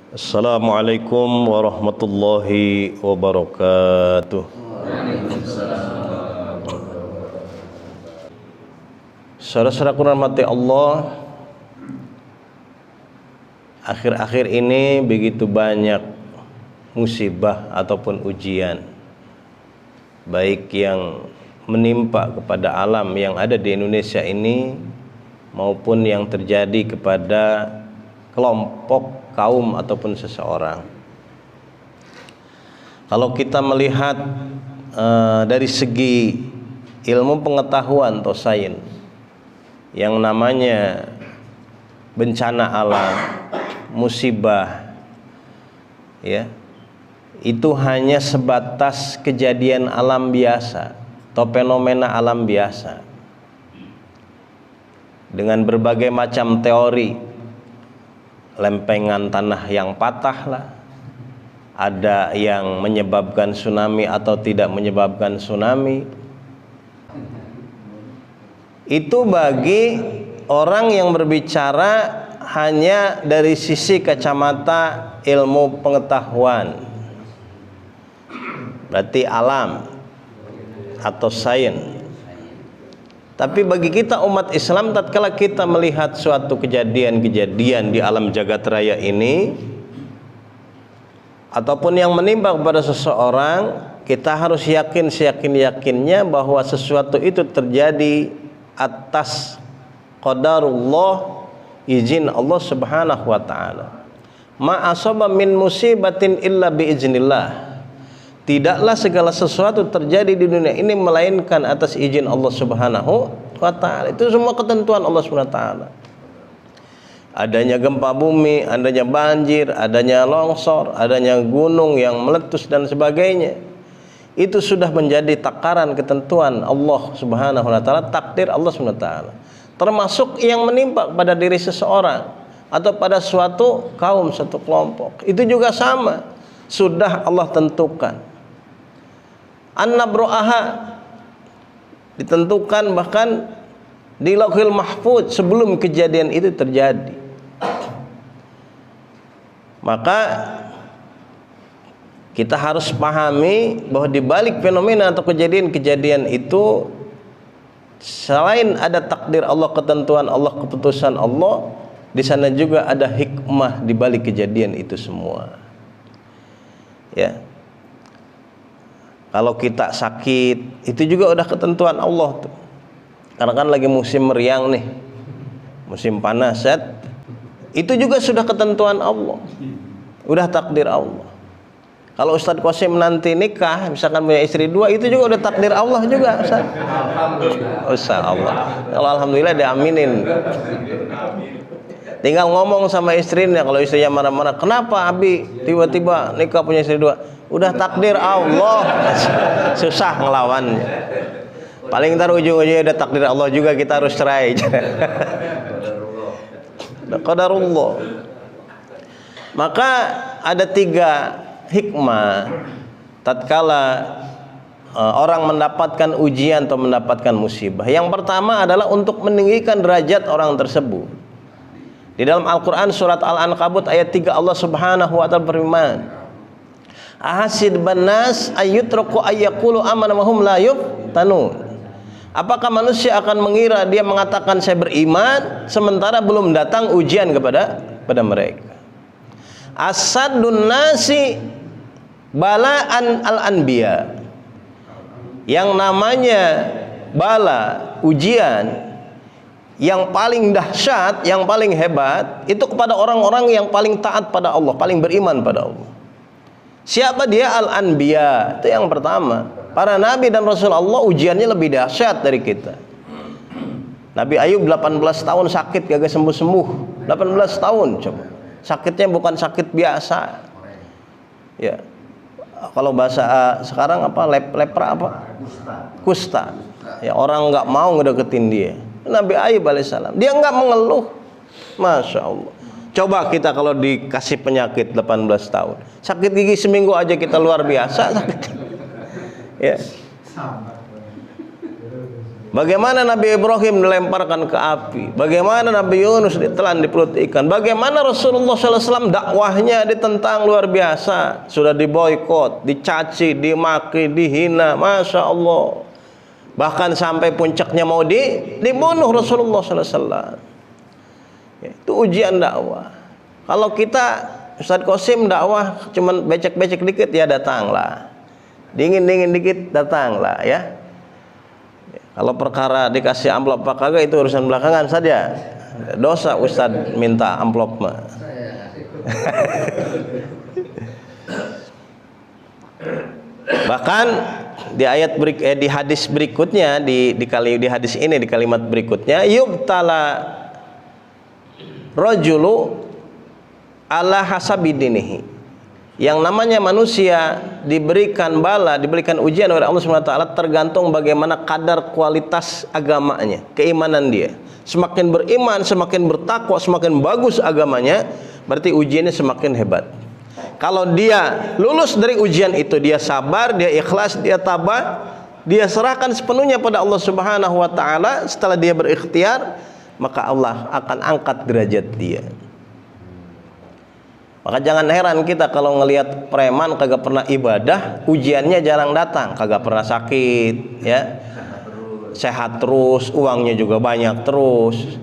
Assalamualaikum warahmatullahi wabarakatuh. Saudara-saudaraku rahmati Allah, akhir-akhir ini begitu banyak musibah ataupun ujian, baik yang menimpa kepada alam yang ada di Indonesia ini maupun yang terjadi kepada kelompok, kaum ataupun seseorang. Kalau kita melihat dari segi ilmu pengetahuan atau sains, yang namanya bencana alam, musibah, ya, itu hanya sebatas kejadian alam biasa atau fenomena alam biasa dengan berbagai macam teori. Lempengan tanah yang patah lah, ada yang menyebabkan tsunami atau tidak menyebabkan tsunami. Itu bagi orang yang berbicara hanya dari sisi kacamata ilmu pengetahuan, berarti alam atau sains. Tapi bagi kita umat Islam, tatkala kita melihat suatu kejadian-kejadian di alam jagat raya ini ataupun yang menimpa kepada seseorang, kita harus yakin seyakin-yakinnya bahwa sesuatu itu terjadi atas qadarullah, izin Allah Subhanahu wa taala. Ma asaba min musibatin illa biiznillah. Tidaklah segala sesuatu terjadi di dunia ini melainkan atas izin Allah Subhanahu wa taala. Itu semua ketentuan Allah Subhanahu wa taala. Adanya gempa bumi, adanya banjir, adanya longsor, adanya gunung yang meletus dan sebagainya, itu sudah menjadi takaran ketentuan Allah Subhanahu wa taala, takdir Allah Subhanahu wa taala. Termasuk yang menimpa pada diri seseorang atau pada suatu kaum, satu kelompok, itu juga sama, sudah Allah tentukan. An-nabru'aha ditentukan bahkan di Lauhil Mahfuz sebelum kejadian itu terjadi. Maka kita harus pahami bahwa di balik fenomena atau kejadian-kejadian itu, selain ada takdir Allah, ketentuan Allah, keputusan Allah, di sana juga ada hikmah di balik kejadian itu semua. Ya. Kalau kita sakit, itu juga udah ketentuan Allah tuh. Karena kan lagi musim meriang nih, musim panas, itu juga sudah ketentuan Allah, udah takdir Allah. Kalau Ustadz Qasim nanti nikah, misalkan punya istri 2, itu juga udah takdir Allah juga, Ustaz. Ustaz Allah. Kalau alhamdulillah diaminin. Tinggal ngomong sama istrinya, kalau istrinya marah-marah, kenapa Abi tiba-tiba nikah punya istri 2? Udah takdir Allah. Susah ngelawannya. Paling ntar ujung-ujungnya udah takdir Allah juga, kita harus cerai. Qadarullah. Maka ada 3 hikmah tatkala orang mendapatkan ujian atau mendapatkan musibah. Yang pertama adalah untuk meninggikan derajat orang tersebut. Di dalam Al-Quran surat Al-Ankabut ayat 3, Allah Subhanahu wa ta'ala berfirman, ahasiban nas ayyutraku ayyaqulu amana wa hum la yuftanun. Apakah manusia akan mengira dia mengatakan saya beriman sementara belum datang ujian kepada mereka? Asadun nasi balaan al-anbiya. Yang namanya bala, ujian, yang paling dahsyat, yang paling hebat, itu kepada orang-orang yang paling taat pada Allah, paling beriman pada Allah. Siapa dia? Al-Anbiya. Itu yang pertama. Para nabi dan rasul Allah ujiannya lebih dahsyat dari kita. Nabi Ayub 18 tahun sakit gak sembuh-sembuh. 18 tahun coba. Sakitnya bukan sakit biasa. Ya. Kalau bahasa sekarang apa? Lepra apa? Kusta. Ya, orang nggak mau ngedeketin dia. Nabi Ayub alaihissalam, dia nggak mengeluh. Masya Allah. Coba kita kalau dikasih penyakit 18 tahun, sakit gigi seminggu aja kita luar biasa sakit. Ya. Bagaimana Nabi Ibrahim dilemparkan ke api, bagaimana Nabi Yunus ditelan di perut ikan, bagaimana Rasulullah SAW dakwahnya ditentang luar biasa, sudah diboikot, dicaci, dimaki, dihina, masya Allah. Bahkan sampai puncaknya mau dibunuh Rasulullah SAW. Itu ujian dakwah. Kalau kita Ustadz Qasim dakwah cuman becek-becek dikit, ya datanglah. Dingin-dingin dikit, datanglah ya. Kalau perkara dikasih amplop apa kagak itu urusan belakangan saja. Dosa Ustadz minta amplop mah. Bahkan di ayat di hadis berikutnya, di hadis ini, di kalimat berikutnya, yubtala rajulu ala hasabidinihi. Yang namanya manusia diberikan bala, diberikan ujian oleh Allah SWT tergantung bagaimana kadar kualitas agamanya, keimanan dia. Semakin beriman, semakin bertakwa, semakin bagus agamanya, berarti ujiannya semakin hebat. Kalau dia lulus dari ujian itu, dia sabar, dia ikhlas, dia tabah, dia serahkan sepenuhnya pada Allah Subhanahu wa taala, setelah dia berikhtiar, maka Allah akan angkat derajat dia. Maka jangan heran kita kalau ngelihat preman kagak pernah ibadah, ujiannya jarang datang, kagak pernah sakit, ya, sehat terus, uangnya juga banyak terus,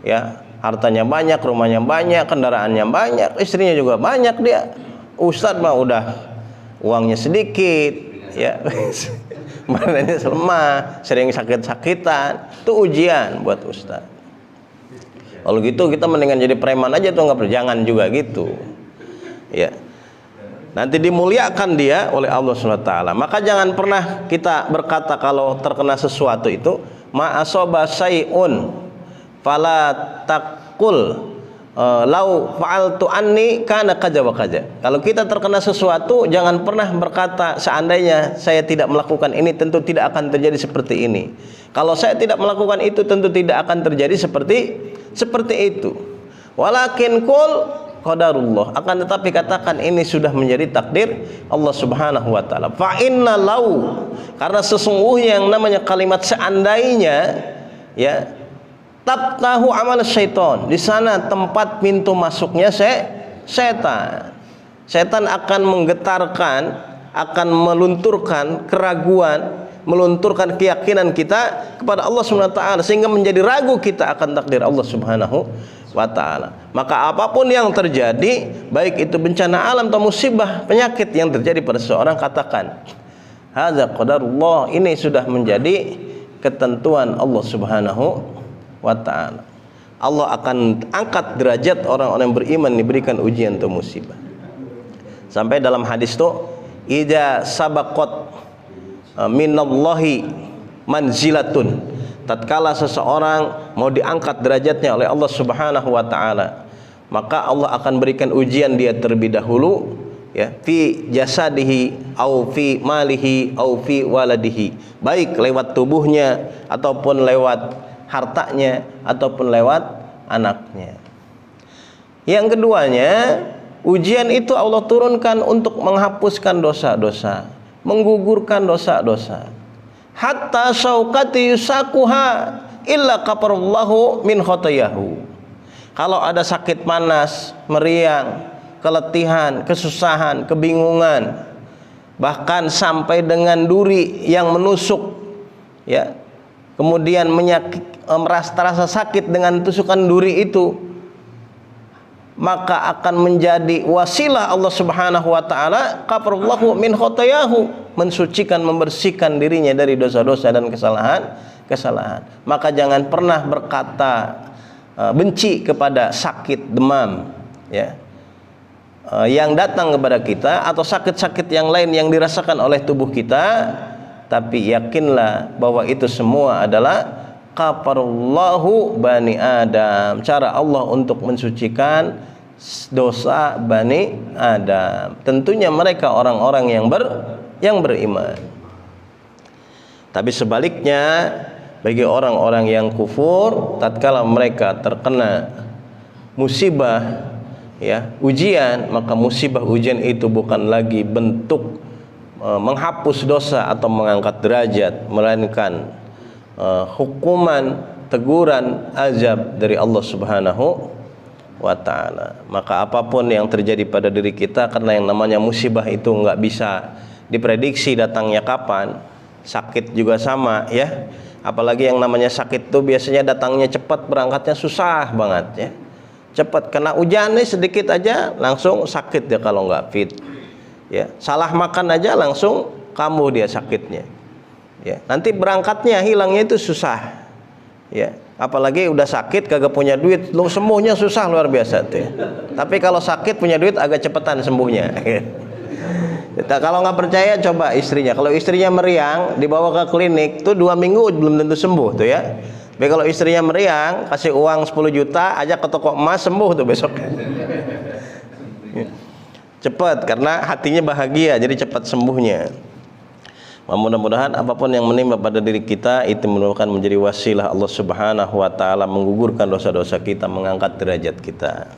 ya, hartanya banyak, rumahnya banyak, kendaraannya banyak, istrinya juga banyak dia. Ustadz mah udah uangnya sedikit, ya, badannya lemah, sering sakit-sakitan, itu ujian buat ustadz. Kalau gitu kita mendingan jadi preman aja tuh, nggak perlu, jangan juga gitu. Ya, nanti dimuliakan dia oleh Allah SWT. Maka jangan pernah kita berkata kalau terkena sesuatu itu ma asoba sayun fala taqul lau fa'altu anni kana kaza wa kaza. Kalau kita terkena sesuatu, jangan pernah berkata seandainya saya tidak melakukan ini tentu tidak akan terjadi seperti ini. Kalau saya tidak melakukan itu tentu tidak akan terjadi seperti itu. Walakin qul qadarullah, akan tetapi katakan ini sudah menjadi takdir Allah Subhanahu wa taala. Fa inna lau, karena sesungguhnya yang namanya kalimat seandainya, ya, tabtahu amal syaitan, di sana tempat pintu masuknya setan. Setan akan menggetarkan, akan melunturkan keraguan, melunturkan keyakinan kita kepada Allah Subhanahu wa taala, sehingga menjadi ragu kita akan takdir Allah Subhanahu wa ta'ala. Maka apapun yang terjadi, baik itu bencana alam atau musibah, penyakit yang terjadi pada seseorang, katakan hadza qadarullah, ini sudah menjadi ketentuan Allah Subhanahu wa ta'ala. Allah akan angkat derajat orang-orang yang beriman diberikan ujian atau musibah. Sampai dalam hadis itu, idza sabaqat minallahi manzilatun, tatkala seseorang mau diangkat derajatnya oleh Allah Subhanahu wa taala, maka Allah akan berikan ujian dia terlebih dahulu, ya, fi jasadihi au fi malihi au fi waladihi, baik lewat tubuhnya ataupun lewat hartanya ataupun lewat anaknya. Yang keduanya, ujian itu Allah turunkan untuk menghapuskan dosa-dosa, menggugurkan dosa-dosa. Hatta syaukati yusakuha illa kafarallahu min khotayahu. Kalau ada sakit panas, meriang, keletihan, kesusahan, kebingungan, bahkan sampai dengan duri yang menusuk, ya, kemudian merasa sakit dengan tusukan duri itu, maka akan menjadi wasilah Allah Subhanahu wa taala kafarallahu min khotayahu, mensucikan, membersihkan dirinya dari dosa-dosa dan kesalahan. Maka jangan pernah berkata benci kepada sakit demam, ya, yang datang kepada kita, atau sakit-sakit yang lain yang dirasakan oleh tubuh kita, tapi yakinlah bahwa itu semua adalah kafarallahu bani Adam, cara Allah untuk mensucikan dosa bani Adam. Tentunya mereka orang-orang yang beriman. Tapi sebaliknya, bagi orang-orang yang kufur, tatkala mereka terkena musibah, ya, ujian, maka musibah ujian itu bukan lagi bentuk menghapus dosa atau mengangkat derajat, melainkan hukuman, teguran, azab dari Allah Subhanahu wa ta'ala. Maka apapun yang terjadi pada diri kita, karena yang namanya musibah itu nggak bisa diprediksi datangnya kapan. Sakit juga sama ya, apalagi yang namanya sakit itu biasanya datangnya cepat, berangkatnya susah banget ya. Cepat, kena hujan nih sedikit aja langsung sakit ya kalau nggak fit ya. Salah makan aja langsung kambuh dia sakitnya ya. Nanti berangkatnya, hilangnya itu susah ya. Apalagi udah sakit kagak punya duit, lu sembuhnya susah luar biasa tuh ya. Tapi kalau sakit punya duit agak cepetan sembuhnya. Kalau nggak percaya coba istrinya. Kalau istrinya meriang dibawa ke klinik tuh 2 minggu belum tentu sembuh tuh ya. Tapi kalau istrinya meriang kasih uang 10 juta ajak ke toko emas, sembuh tuh besok. Cepat karena hatinya bahagia, jadi cepat sembuhnya. Mudah-mudahan apapun yang menimpa pada diri kita itu merupakan menjadi wasilah Allah Subhanahu wa ta'ala menggugurkan dosa-dosa kita, mengangkat derajat kita.